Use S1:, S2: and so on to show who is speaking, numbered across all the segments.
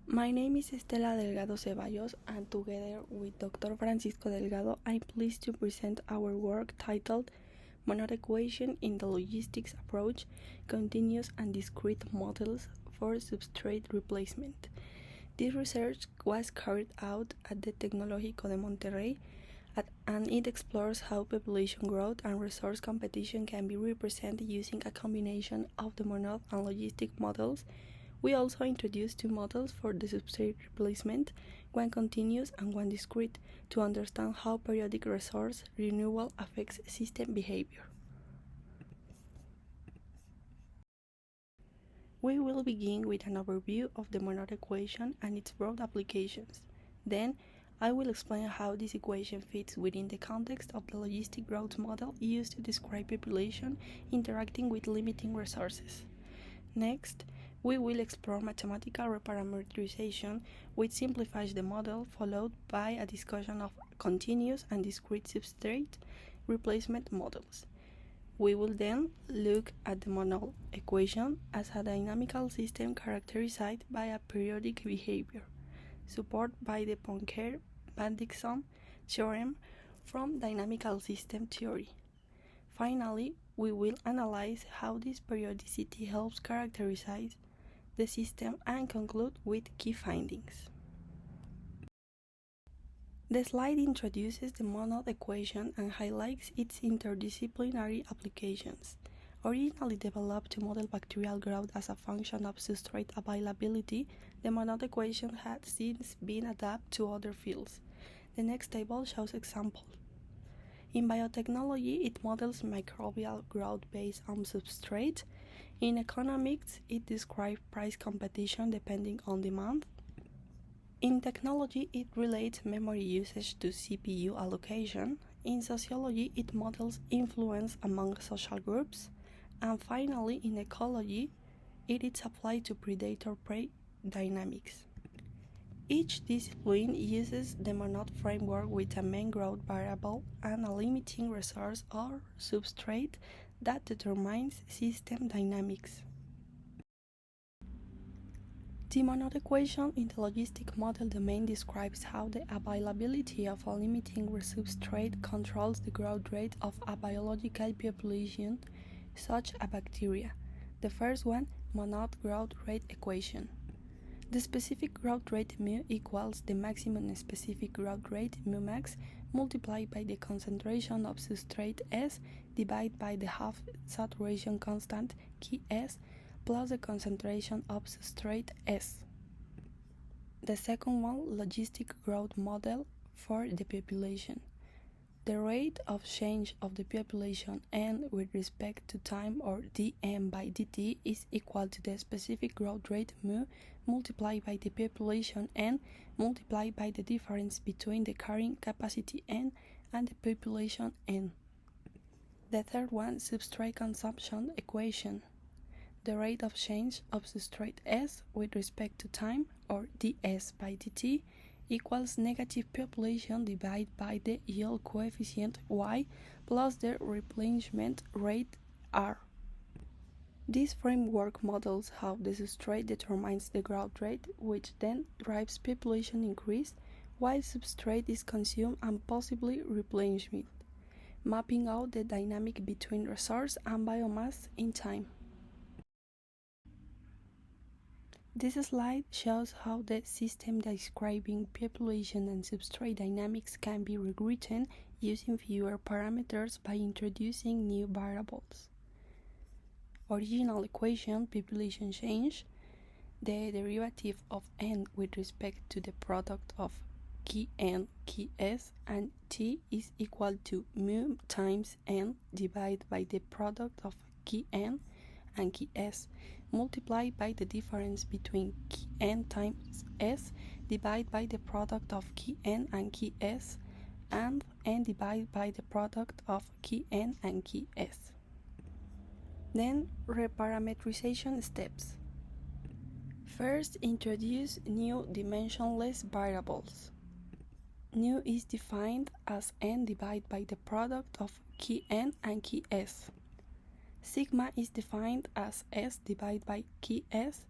S1: My name is Estela Delgado Ceballos, and together with Dr. Francisco Delgado, I'm pleased to present our work titled Monod Equation in the Logistics Approach, Continuous and Discrete Models for Substrate Replacement. This research was carried out at the Tecnológico de Monterrey, and it explores how population growth and resource competition can be represented using a combination of the monod and logistic models. We also introduced two models for the substrate replacement, one continuous and one discrete, to understand how periodic resource renewal affects system behavior. We will begin with an overview of the monod equation and its broad applications. Then, I will explain how this equation fits within the context of the logistic growth model used to describe population interacting with limiting resources. Next, we will explore mathematical reparametrization, which simplifies the model, followed by a discussion of continuous and discrete substrate replacement models. We will then look at the monod equation as a dynamical system characterized by a periodic behavior, supported by the Poincaré-Bendixson theorem from dynamical system theory. Finally, we will analyze how this periodicity helps characterize the system and conclude with key findings. The slide introduces the monod equation and highlights its interdisciplinary applications. Originally developed to model bacterial growth as a function of substrate availability, the monod equation has since been adapted to other fields. The next table shows examples. In biotechnology, it models microbial growth based on substrate. In economics, it describes price competition depending on demand. In technology, it relates memory usage to CPU allocation. In sociology, it models influence among social groups. And finally, in ecology, it is applied to predator-prey dynamics. Each discipline uses the monod framework with a main growth variable and a limiting resource or substrate that determines system dynamics. The monod equation in the logistic model domain describes how the availability of a limiting substrate controls the growth rate of a biological population, such as bacteria. The first one, monod growth rate equation. The specific growth rate mu equals the maximum specific growth rate mu max multiplied by the concentration of substrate S divided by the half saturation constant Ks plus the concentration of substrate S. The second one, logistic growth model for the population. The rate of change of the population n with respect to time, or dm by dt, is equal to the specific growth rate mu multiplied by the population n multiplied by the difference between the carrying capacity n and the population n. The third one, substrate consumption equation. The rate of change of substrate S with respect to time, or ds by dt, equals negative population divided by the yield coefficient y plus the replenishment rate r. This framework models how the substrate determines the growth rate, which then drives population increase while substrate is consumed and possibly replenishment, mapping out the dynamic between resource and biomass in time. This slide shows how the system describing population and substrate dynamics can be rewritten using fewer parameters by introducing new variables. Original equation, population change, the derivative of n with respect to the product of Kn, Ks, and T is equal to mu times n divided by the product of Kn and Ks multiplied by the difference between Kn times S divided by the product of Kn and Ks, and n divided by the product of Kn and Ks. Then, reparametrization steps. First, introduce new dimensionless variables. Nu is defined as n divided by the product of Kn and Ks. Sigma is defined as S divided by Ks.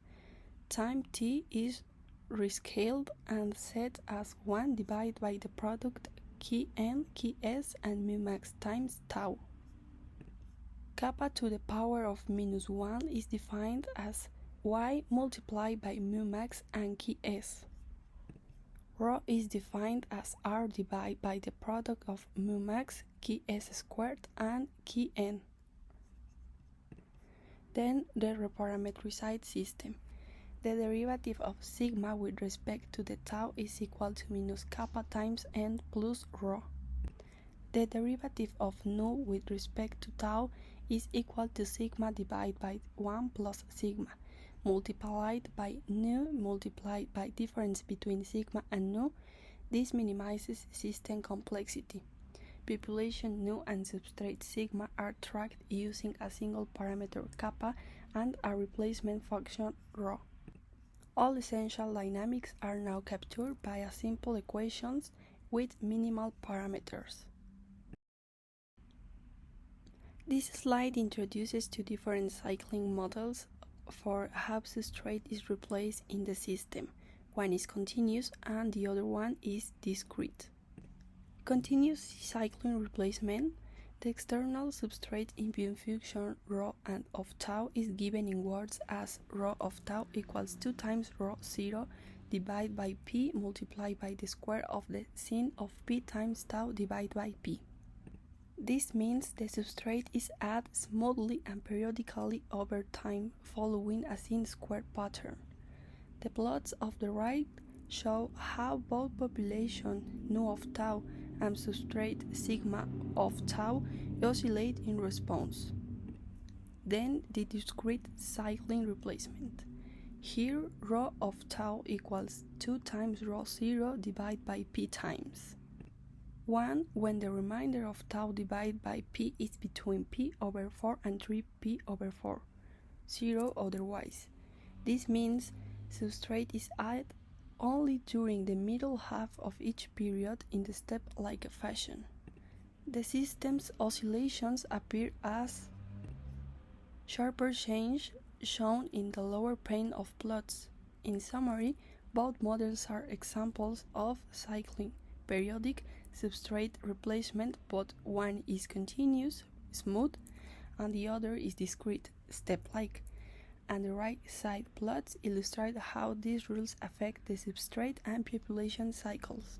S1: Time t is rescaled and set as 1 divided by the product Kn, Ks, and mu max times tau. Kappa to the power of -1 is defined as y multiplied by mu max and Ks. Rho is defined as r divided by the product of mu max, Ks squared, and Kn. Then the reparameterized system. The derivative of sigma with respect to the tau is equal to minus kappa times n plus rho. The derivative of nu with respect to tau is equal to sigma divided by 1 plus sigma, multiplied by nu multiplied by difference between sigma and nu. This minimizes system complexity. Population nu and substrate sigma are tracked using a single parameter kappa and a replacement function rho. All essential dynamics are now captured by a simple equations with minimal parameters. This slide introduces two different cycling models for how substrate is replaced in the system. One is continuous and the other one is discrete. Continuous cycling replacement. The external substrate immune function rho and of tau is given in words as rho of tau equals 2 times rho 0 divided by p multiplied by the square of the sin of p times tau divided by p. This means the substrate is added smoothly and periodically over time following a sin squared pattern. The plots of the right show how both population nu of tau and substrate sigma of tau oscillate in response. Then the discrete cycling replacement. Here rho of tau equals 2 times rho 0 divided by p times 1 when the remainder of tau divided by p is between p over 4 and 3p over 4, 0 otherwise. This means substrate is added only during the middle half of each period in the step-like fashion. The system's oscillations appear as sharper change shown in the lower pane of plots. In summary, both models are examples of cycling, periodic substrate replacement, but one is continuous, smooth, and the other is discrete, step-like. And the right side plots illustrate how these rules affect the substrate and population cycles.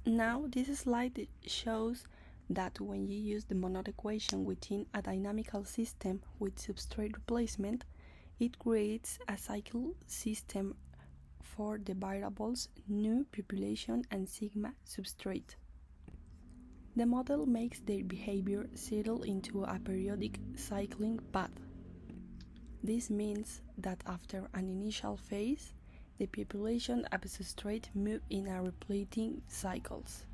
S1: Now, this slide shows that when you use the Monod equation within a dynamical system with substrate replacement, it creates a cycle system for the variables nu, population, and sigma substrate. The model makes their behavior settle into a periodic cycling path. This means that after an initial phase, the population of a substrate move in a repeating cycles.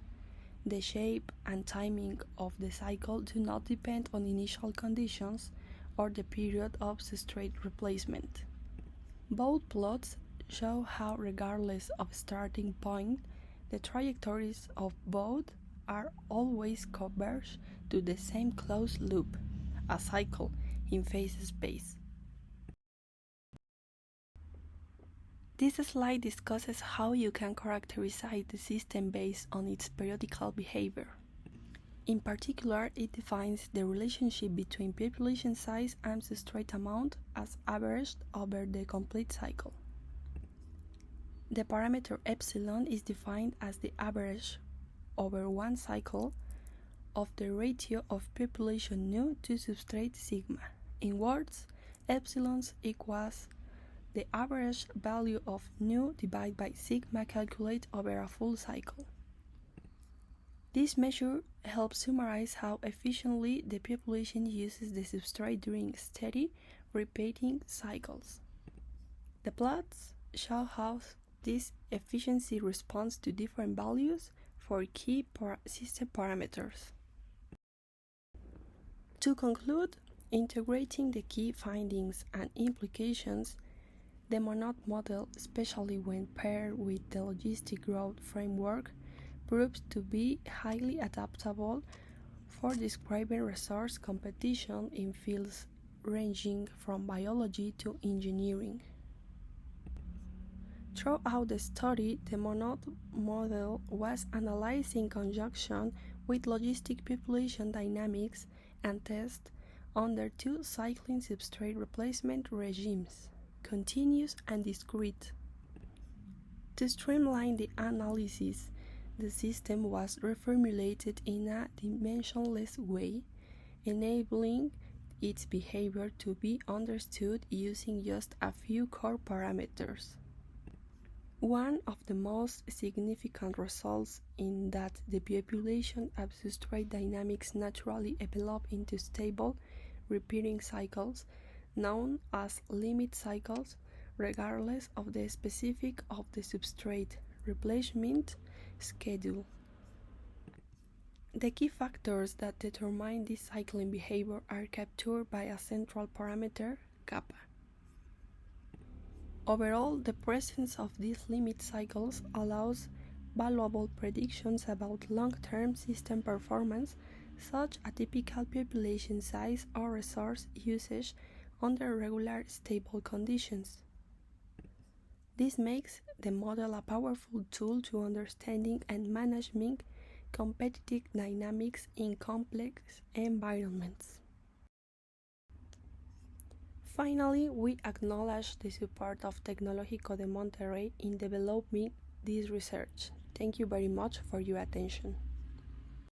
S1: The shape and timing of the cycle do not depend on initial conditions or the period of substrate replacement. Both plots show how, regardless of starting point, the trajectories of both are always converge to the same closed loop, a cycle in phase space. This slide discusses how you can characterize the system based on its periodical behavior. In particular, it defines the relationship between population size and substrate amount as averaged over the complete cycle. The parameter epsilon is defined as the average over one cycle of the ratio of population nu to substrate sigma. In words, epsilon equals the average value of nu divided by sigma calculated over a full cycle. This measure helps summarize how efficiently the population uses the substrate during steady, repeating cycles. The plots show how this efficiency responds to different values for key system parameters. To conclude, integrating the key findings and implications, the Monod model, especially when paired with the logistic growth framework, proves to be highly adaptable for describing resource competition in fields ranging from biology to engineering. Throughout the study, the monod model was analyzed in conjunction with logistic population dynamics and tests under two cycling substrate replacement regimes, continuous and discrete. To streamline the analysis, the system was reformulated in a dimensionless way, enabling its behavior to be understood using just a few core parameters. One of the most significant results in that the population of substrate dynamics naturally develop into stable, repeating cycles, known as limit cycles, regardless of the specific of the substrate replacement schedule. The key factors that determine this cycling behavior are captured by a central parameter, kappa. Overall, the presence of these limit cycles allows valuable predictions about long-term system performance, such as typical population size or resource usage under regular stable conditions. This makes the model a powerful tool to understanding and managing competitive dynamics in complex environments. Finally, we acknowledge the support of Tecnológico de Monterrey in developing this research. Thank you very much for your attention.